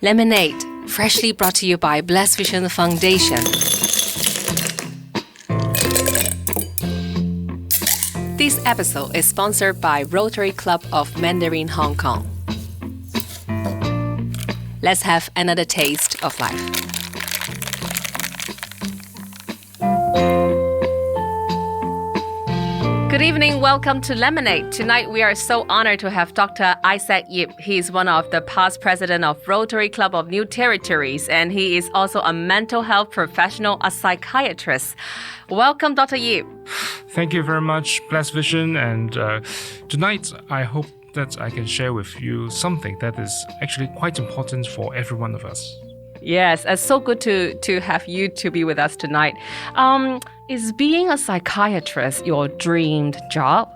LemonAid, freshly brought to you by BlessVision Foundation. This episode is sponsored by Rotary Club of Mandarin Hong Kong. Let's have another taste of life. Good evening, welcome to LemonAid. Tonight we are so honored to have Dr. Isaac Yip. He is one of the past president of Rotary Club of New Territories, and he is also a mental health professional, a psychiatrist. Welcome, Dr. Yip. Thank you very much, BlessVision. And tonight I hope that I can share with you something that is actually quite important for every one of us. Yes, it's so good to have you to be with us tonight. Is being a psychiatrist your dreamed job?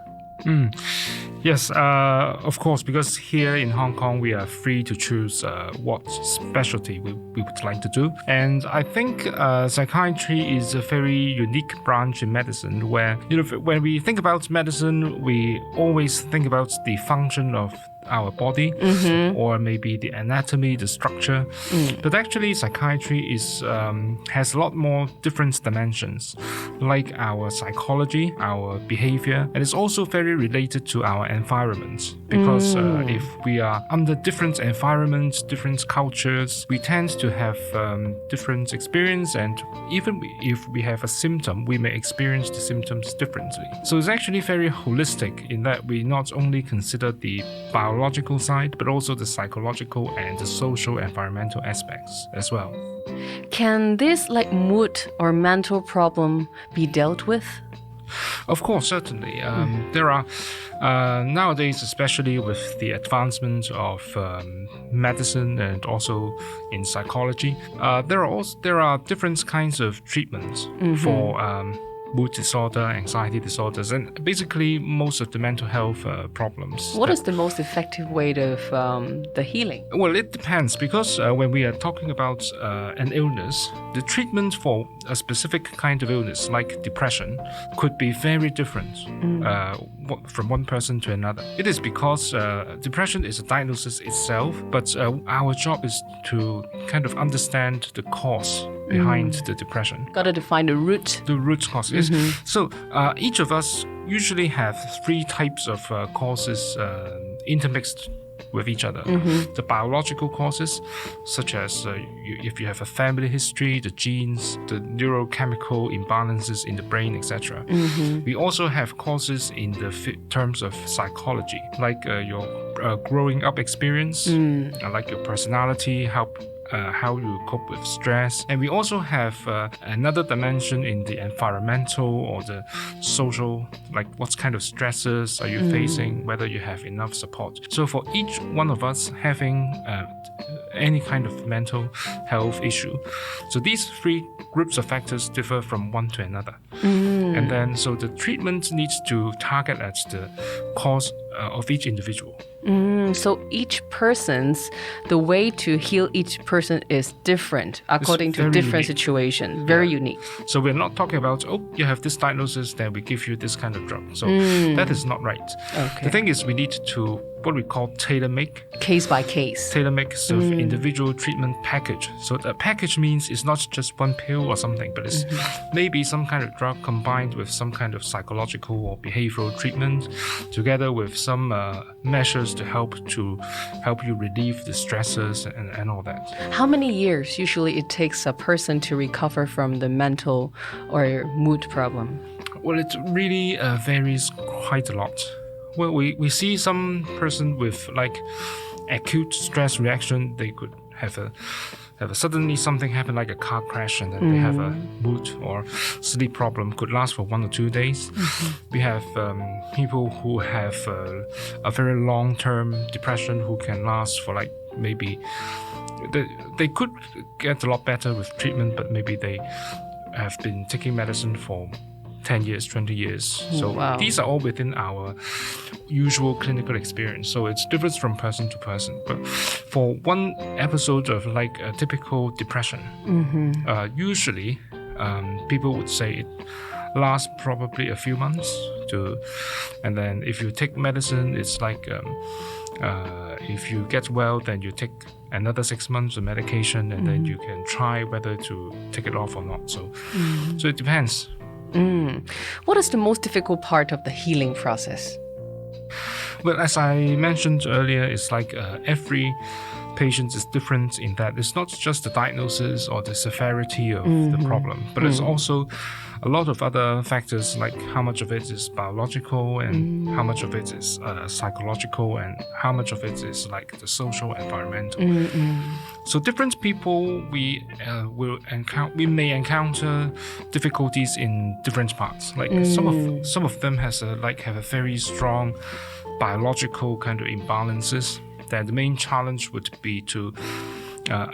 Yes, of course, because here in Hong Kong, we are free to choose what specialty we would like to do. And I think psychiatry is a very unique branch in medicine where, when we think about medicine, we always think about the function of our body, or maybe the anatomy, the structure. But actually, psychiatry has a lot more different dimensions, like our psychology, our behavior, and it's also very related to our environment. Because if we are under different environments, different cultures, we tend to have different experience, and even if we have a symptom, we may experience the symptoms differently. So it's actually very holistic in that we not only consider the biological side, but also the psychological and the social environmental aspects as well. Can this mood or mental problem be dealt with? Of course, certainly. There are, nowadays, especially with the advancement of medicine and also in psychology, there are different kinds of treatments for mood disorder, anxiety disorders, and basically most of the mental health problems. What is the most effective way of the healing? Well, it depends, because when we are talking about an illness, the treatment for a specific kind of illness, like depression, could be very different from one person to another. It is because depression is a diagnosis itself, but our job is to kind of understand the cause behind the depression. Got to define the root. The root cause is. So each of us usually have three types of causes intermixed with each other. The biological causes, such as if you have a family history, the genes, the neurochemical imbalances in the brain, etc. We also have causes in the terms of psychology, like your growing up experience, like your personality, how you cope with stress. And we also have another dimension in the environmental or the social, like what kind of stresses are you facing, whether you have enough support. So for each one of us having any kind of mental health issue, so these three groups of factors differ from one to another. And then so the treatment needs to target at the cause of each individual. So the way to heal each person is different according to different situation. Very unique. So we're not talking about, you have this diagnosis, then we give you this kind of drug. So that is not right. Okay. The thing is, we need to what we call tailor-make. Case by case. Tailor-make sort of individual treatment package. So the package means it's not just one pill or something, but it's maybe some kind of drug combined with some kind of psychological or behavioral treatment, together with some measures to help you relieve the stresses and all that. How many years usually it takes a person to recover from the mental or mood problem? Well, it really varies quite a lot. Well, we see some person with like acute stress reaction. They could have a suddenly something happen like a car crash, and then they have a mood or sleep problem, could last for 1 or 2 days. We have people who have a very long-term depression who can last for like maybe they could get a lot better with treatment, but maybe they have been taking medicine for 10 years, 20 years. So these are all within our usual clinical experience. So it's different from person to person. But for one episode of like a typical depression, usually people would say it lasts probably a few months and then if you take medicine, it's like if you get well, then you take another 6 months of medication, and then you can try whether to take it off or not. So it depends. What is the most difficult part of the healing process? Well, as I mentioned earlier, it's like every patient is different in that it's not just the diagnosis or the severity of the problem, but it's also a lot of other factors, like how much of it is biological and how much of it is psychological and how much of it is like the social, environmental. So different people, we may encounter difficulties in different parts. Like some of them have a very strong biological kind of imbalances. Then the main challenge would be to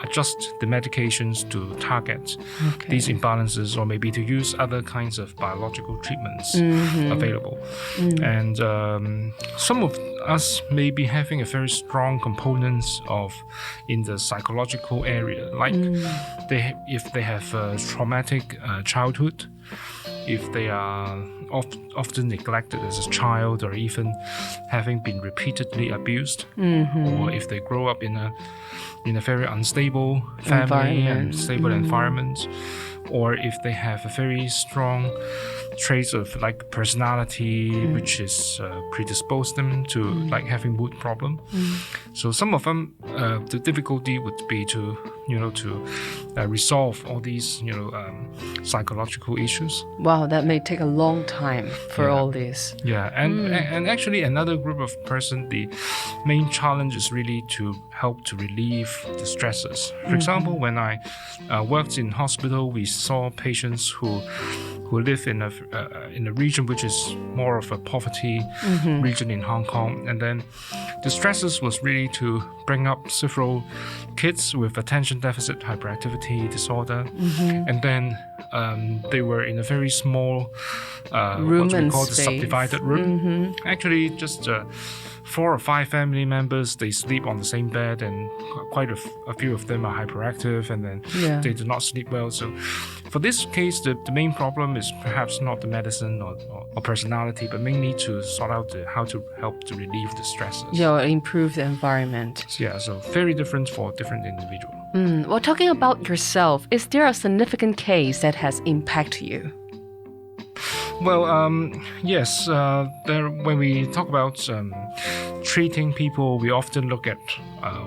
adjust the medications to target these imbalances, or maybe to use other kinds of biological treatments available. And some of us may be having a very strong components in the psychological area, like if they have a traumatic childhood, if they are often neglected as a child, or even having been repeatedly abused, or if they grow up in a very unstable family and stable environment, or if they have a very strong traits of like personality which is predispose them to like having mood problem. So some of them, the difficulty would be to resolve all these psychological issues. Wow, that may take a long time for all this. Yeah, and actually another group of person, the main challenge is really to help to relieve the stresses. For example, when I worked in hospital, we saw patients who live in a region which is more of a poverty region in Hong Kong, and then the stresses was really to bring up several kids with attention deficit hyperactivity disorder, and then they were in a very small room, what we call the subdivided room. Actually, just 4 or 5 family members, they sleep on the same bed, and quite a few of them are hyperactive, and then they do not sleep well. So for this case, the main problem is perhaps not the medicine or personality, but mainly to sort out how to help to relieve the stresses. Yeah, or improve the environment. Yeah, so very different for different individuals. Well, talking about yourself, is there a significant case that has impacted you? Well, yes. When we talk about treating people, we often look at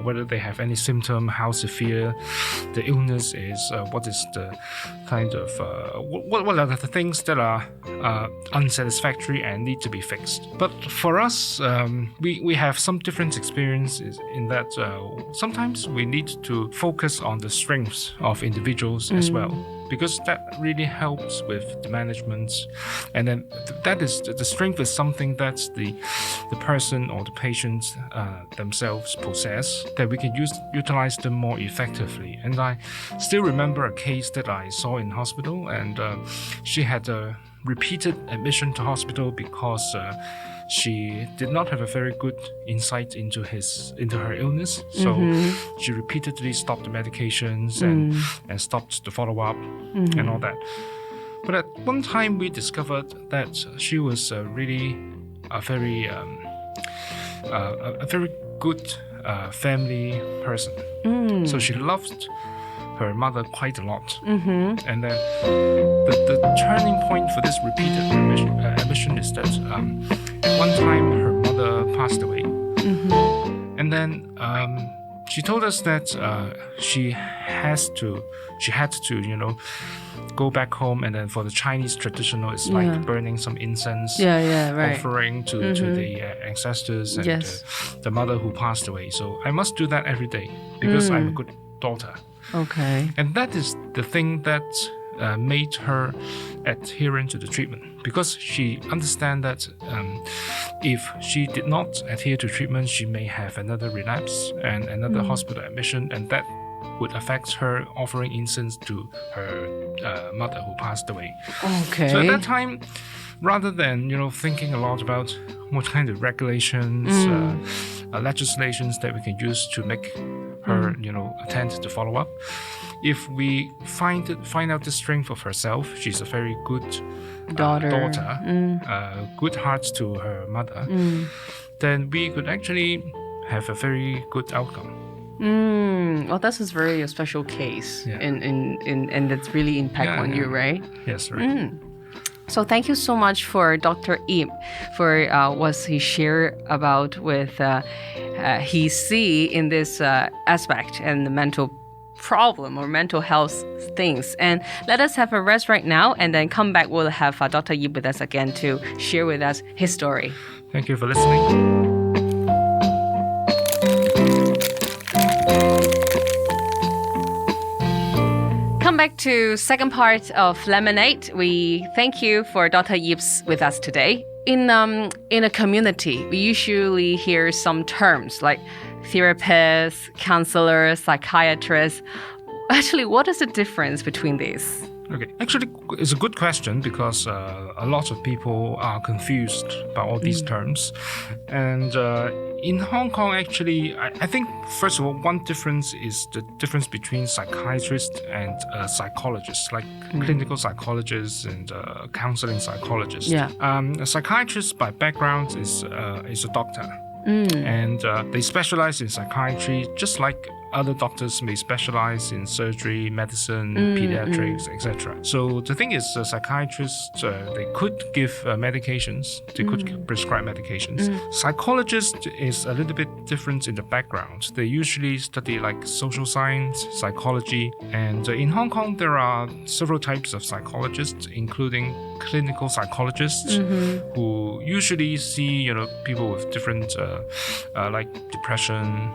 whether they have any symptom, how severe the illness is, what is the kind of what are the things that are unsatisfactory and need to be fixed. But for us, we have some different experiences in that sometimes we need to focus on the strengths of individuals as well, because that really helps with the management. And then that is the strength is something that the person or the patient themselves possess, that we can utilize them more effectively. And I still remember a case that I saw in hospital, and she had a repeated admission to hospital because she did not have a very good insight into her illness. So she repeatedly stopped the medications and stopped the follow-up and all that. But at one time we discovered that she was really a very good family person. So she loved her mother quite a lot. And then the turning point for this repeated admission is that at one time her mother passed away. And then she told us that she had to go back home, and then for the Chinese traditional, it's like burning some incense, offering to the ancestors and the mother who passed away. So I must do that every day because I'm a good daughter. Okay. And that is the thing that made her adherent to the treatment, because she understands that if she did not adhere to treatment, she may have another relapse and another hospital admission, and that would affect her offering incense to her mother who passed away. Okay. So at that time, rather than thinking a lot about what kind of regulations, legislations that we can use to make her or attend to follow up. If we find out the strength of herself, she's a very good daughter, good heart to her mother, then we could actually have a very good outcome. Well, this is very a special case, and that's really impact on you, right? Yes, right. So thank you so much for Dr. Ip for what he shared about with he see in this aspect and the mental problem or mental health things. And let us have a rest right now and then come back. We'll have Dr. Ip with us again to share with us his story. Thank you for listening. Come back to second part of LemonAid. We thank you for Dr. Ip's with us today. In a community, we usually hear some terms like therapists, counselors, psychiatrists. Actually, what is the difference between these? Okay, actually, it's a good question because a lot of people are confused about all these terms. And in Hong Kong, actually, I think, first of all, one difference is the difference between psychiatrists and psychologists, like clinical psychologists and counseling psychologists. Yeah. A psychiatrist by background is a doctor. And they specialize in psychiatry just like other doctors may specialize in surgery, medicine, pediatrics, etc. So the thing is, psychiatrists, they could give medications, they could prescribe medications. Psychologists is a little bit different in the background. They usually study like social science, psychology, and in Hong Kong there are several types of psychologists, including clinical psychologists who usually see people with different like depression,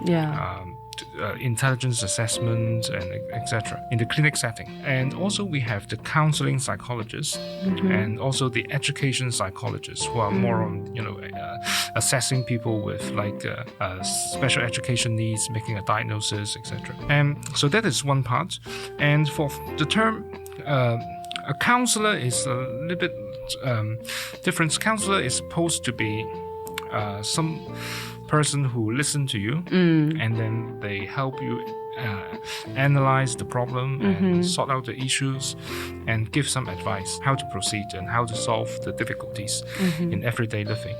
intelligence assessment, and etc. in the clinic setting. And also we have the counseling psychologists and also the education psychologists who are more on assessing people with like special education needs, making a diagnosis, etc. And so that is one part. And for the term a counselor is a little bit different. Counselor is supposed to be some person who listen to you and then they help you analyze the problem and sort out the issues and give some advice how to proceed and how to solve the difficulties in everyday living.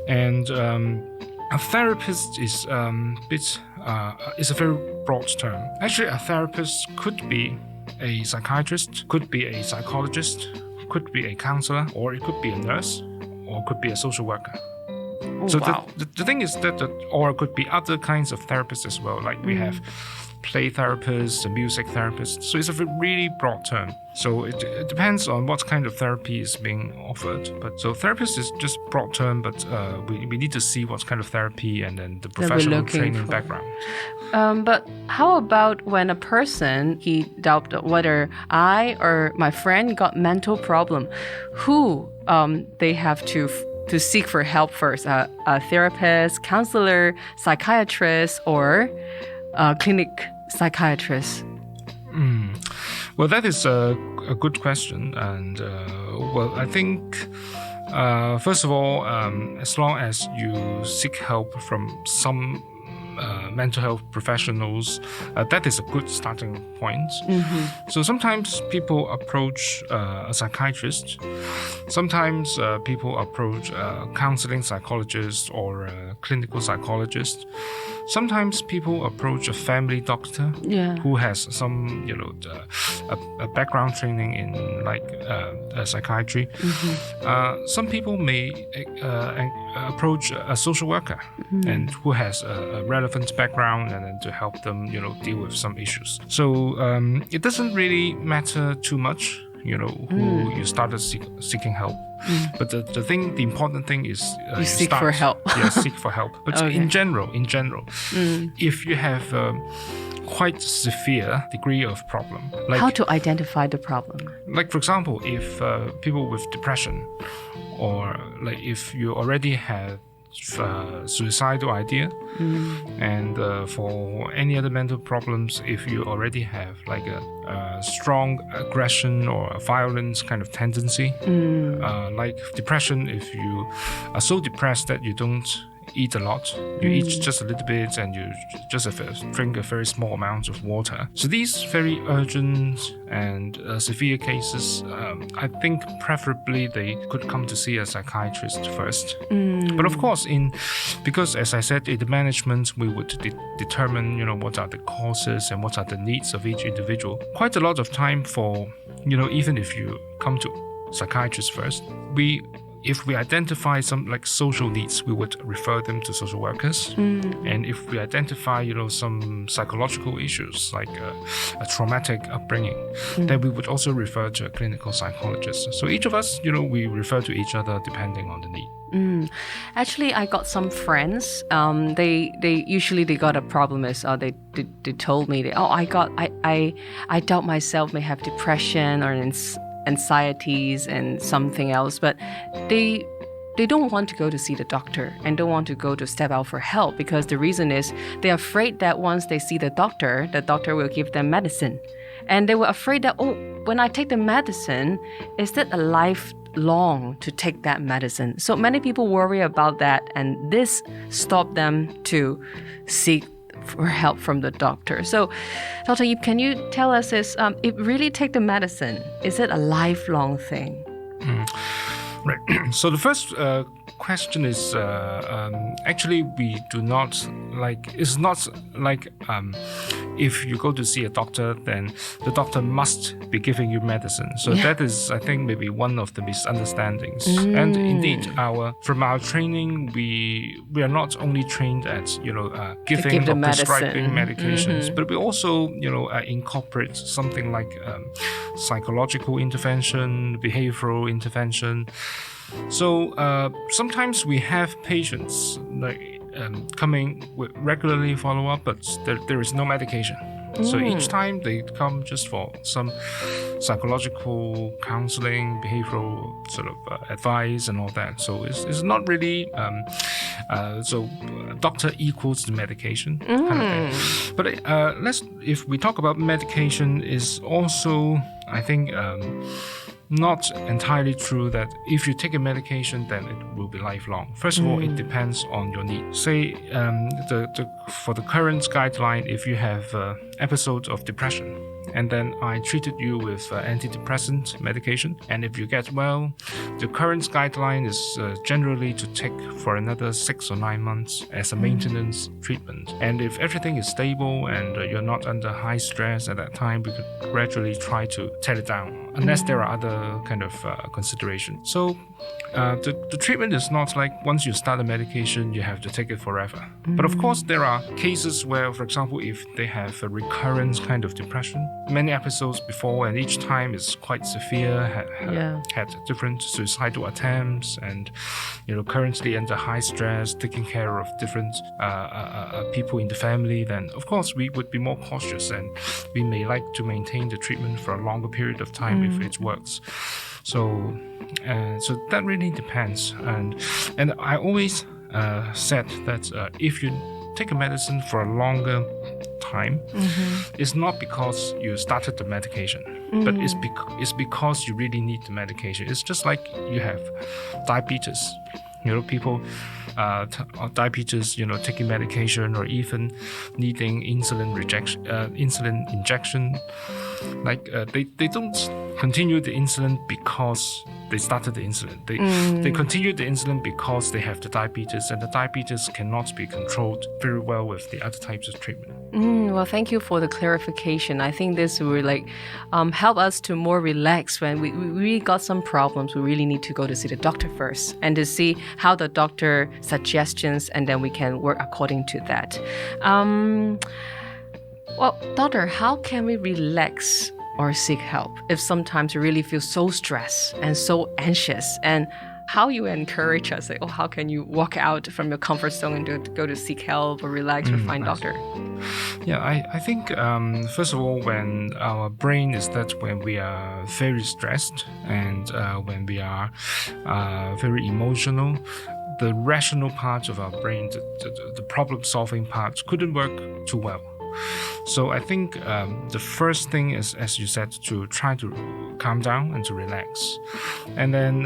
And a therapist is a very broad term. Actually, a therapist could be a psychiatrist, could be a psychologist, could be a counselor, or it could be a nurse, or could be a social worker. So the thing is that, or it could be other kinds of therapists as well. Like we have play therapists, music therapists. So it's a really broad term. So it depends on what kind of therapy is being offered. But so therapist is just broad term, but we need to see what kind of therapy and then the professional training background. But how about when a person, he doubted whether I or my friend got mental problem, who they have to seek for help first, a therapist, counselor, psychiatrist, or clinic psychiatrist? Well, that is a good question. And well, I think, first of all, as long as you seek help from some mental health professionals, that is a good starting point. So sometimes people approach a psychiatrist, sometimes people approach a counseling psychologist or a clinical psychologist. Sometimes people approach a family doctor who has some, a background training in like psychiatry. Some people may approach a social worker and who has a relevant background and then to help them, deal with some issues. So it doesn't really matter too much, who you started seeking help. But the important thing is you seek for help. Seek for help. But in general, if you have quite severe degree of problem, like how to identify the problem? Like for example, if people with depression, or like if you already have suicidal idea, and for any other mental problems, if you already have like a strong aggression or a violence kind of tendency, like depression, if you are so depressed that you don't eat a lot. You eat just a little bit and you just drink a very small amount of water. So these very urgent and severe cases, I think preferably they could come to see a psychiatrist first. But of course, because as I said, in the management, we would determine, what are the causes and what are the needs of each individual. Quite a lot of time for, even if you come to psychiatrist first, if we identify some like social needs, we would refer them to social workers. And if we identify, some psychological issues like a traumatic upbringing, then we would also refer to a clinical psychologist. So each of us, we refer to each other depending on the need. Actually, I got some friends. They usually got a problem is they told me I doubt myself may have depression or anxieties and something else, but they don't want to go to see the doctor and don't want to go to step out for help because the reason is they're afraid that once they see the doctor will give them medicine. And they were afraid that, when I take the medicine, is that a lifelong to take that medicine? So many people worry about that, and this stopped them to seek for help from the doctor. So, Dr. Yip, can you tell us if really take the medicine, is it a lifelong thing? Right. So the first question is actually we do not it's not like if you go to see a doctor, then the doctor must be giving you medicine. So that is, I think, maybe one of the misunderstandings. And indeed, from our training, we are not only trained at giving or prescribing medications, but we also incorporate something like psychological intervention, behavioral intervention. So sometimes we have patients coming with regularly follow-up, but there is no medication. So each time they come just for some psychological counseling, behavioral sort of advice and all that. So it's not really so doctor equals the medication kind of thing. But if we talk about medication, is also, I think, not entirely true that if you take a medication, then it will be lifelong. First of all, it depends on your need. Say, for the current guideline, if you have episodes of depression, and then I treated you with antidepressant medication, and if you get well, the current guideline is generally to take for another 6 or 9 months as a maintenance treatment. And if everything is stable and you're not under high stress at that time, we could gradually try to tail it down, unless there are other kind of considerations. So the treatment is not like once you start the medication, you have to take it forever. But of course, there are cases where, for example, if they have a recurrent kind of depression, many episodes before, and each time is quite severe, had different suicidal attempts, and currently under high stress, taking care of different people in the family, then of course we would be more cautious, and we may like to maintain the treatment for a longer period of time if it works. So that really depends, and I always said that if you take a medicine for a longer time, it's not because you started the medication, but it's because you really need the medication. It's just like you have diabetes. People diabetes, taking medication or even needing insulin injection. They don't continue the insulin because they started the insulin. They continue the insulin because they have the diabetes, and the diabetes cannot be controlled very well with the other types of treatment. Well, thank you for the clarification. I think this will help us to more relax when we really got some problems. We really need to go to see the doctor first and to see how the doctor suggestions, and then we can work according to that. Well, doctor, how can we relax or seek help if sometimes we really feel so stressed and so anxious? And how you encourage us, how can you walk out from your comfort zone and go to seek help or relax or find doctor? Yeah, I think first of all, when our brain is that when we are very stressed and when we are very emotional, the rational part of our brain, the problem-solving part, couldn't work too well. So I think the first thing is, as you said, to try to calm down and to relax. And then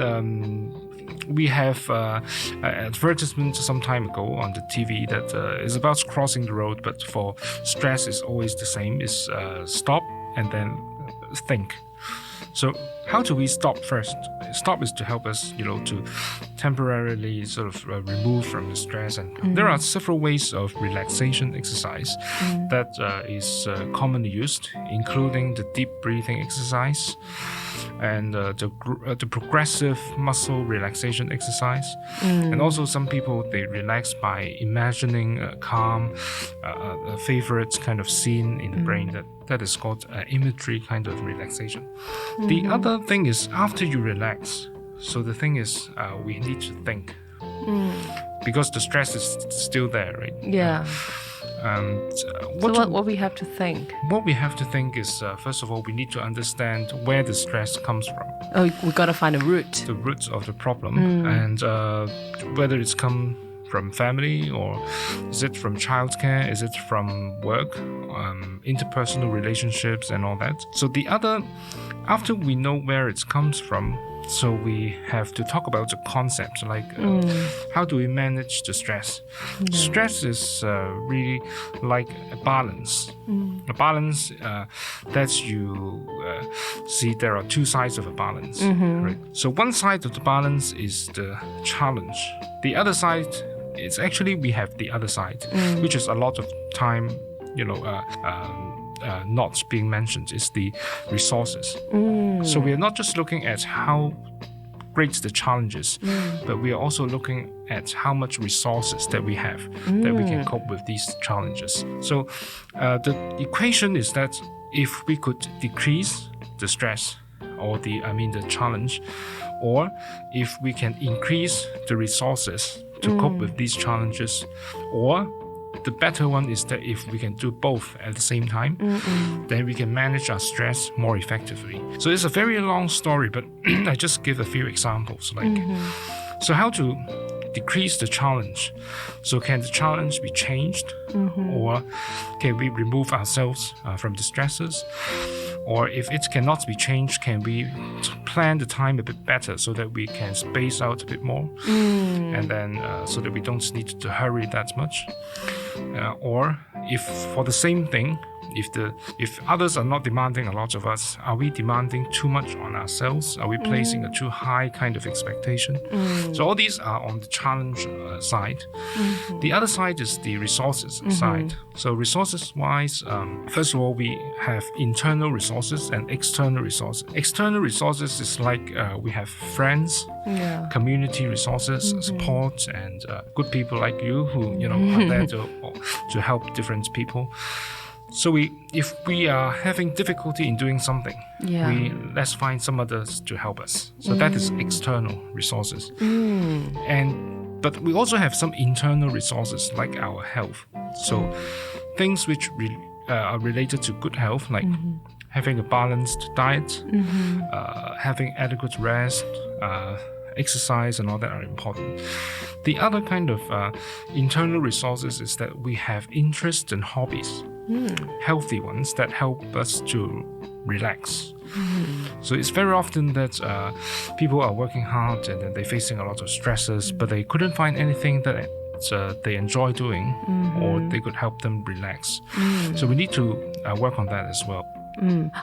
we have an advertisement some time ago on the TV that is about crossing the road, but for stress is always the same, is stop and then think. So how do we stop first? Stop is to help us, to temporarily sort of remove from the stress. And there are several ways of relaxation exercise that is commonly used, including the deep breathing exercise and the progressive muscle relaxation exercise. And also some people, they relax by imagining a calm, a favorite kind of scene in the brain that is called imagery kind of relaxation. The other thing is after you relax, so the thing is we need to think because the stress is still there, right? Yeah. What we have to think? What we have to think is, first of all, we need to understand where the stress comes from. Oh, we got to find a root. The root of the problem. And whether it's come from family or is it from childcare, is it from work, interpersonal relationships and all that. So after we know where it comes from, so we have to talk about the concepts like how do we manage the stress. Stress is really like a balance. A balance that you see there are two sides of a balance. Right? So one side of the balance is the challenge. The other side is actually we have the other side, which is a lot of time, not being mentioned, is the resources. So we are not just looking at how great the challenge is, but we are also looking at how much resources that we have that we can cope with these challenges. So the equation is that if we could decrease the stress or the challenge, or if we can increase the resources to cope with these challenges, or the better one is that if we can do both at the same time, then we can manage our stress more effectively. So it's a very long story, but I just give a few examples. So how to decrease the challenge? So can the challenge be changed? Or can we remove ourselves from the stresses? Or if it cannot be changed, can we plan the time a bit better so that we can space out a bit more? And then so that we don't need to hurry that much? Or if for the same thing, if others are not demanding a lot of us, are we demanding too much on ourselves? Are we placing a too high kind of expectation? So all these are on the challenge side. The other side is the resources side. So resources-wise, first of all, we have internal resources and external resources. External resources is like we have friends, community resources, support, and good people like you who are there to help different people. So if we are having difficulty in doing something, let's find some others to help us. So that is external resources. But we also have some internal resources like our health. So things which are related to good health, like having a balanced diet, having adequate rest, exercise and all that are important. The other kind of internal resources is that we have interests and hobbies. Healthy ones that help us to relax. So it's very often that people are working hard and then they're facing a lot of stresses, but they couldn't find anything that they enjoy doing or they could help them relax. So we need to work on that as well.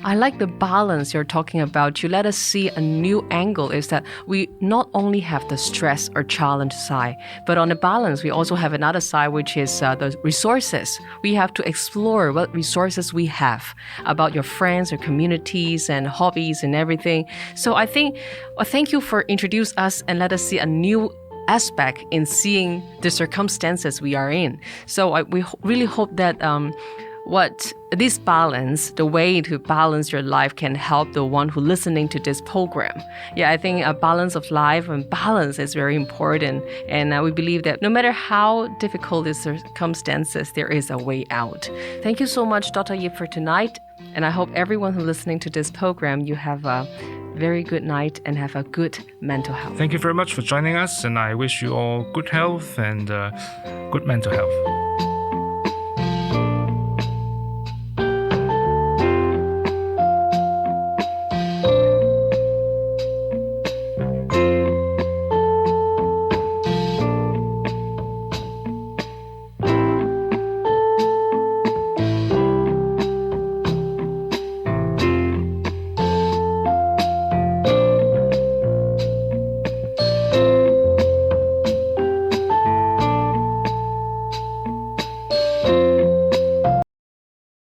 I like the balance you're talking about. You let us see a new angle is that we not only have the stress or challenge side, but on the balance, we also have another side, which is the resources. We have to explore what resources we have about your friends, your communities and hobbies and everything. So I think, thank you for introducing us and let us see a new aspect in seeing the circumstances we are in. So we really hope that what this balance, the way to balance your life can help the one who listening to this program. I think a balance of life and balance is very important. And we believe that no matter how difficult the circumstances, there is a way out. Thank you so much, Dr. Yip, for tonight. And I hope everyone who listening to this program, you have a very good night and have a good mental health. Thank you very much for joining us. And I wish you all good health and good mental health.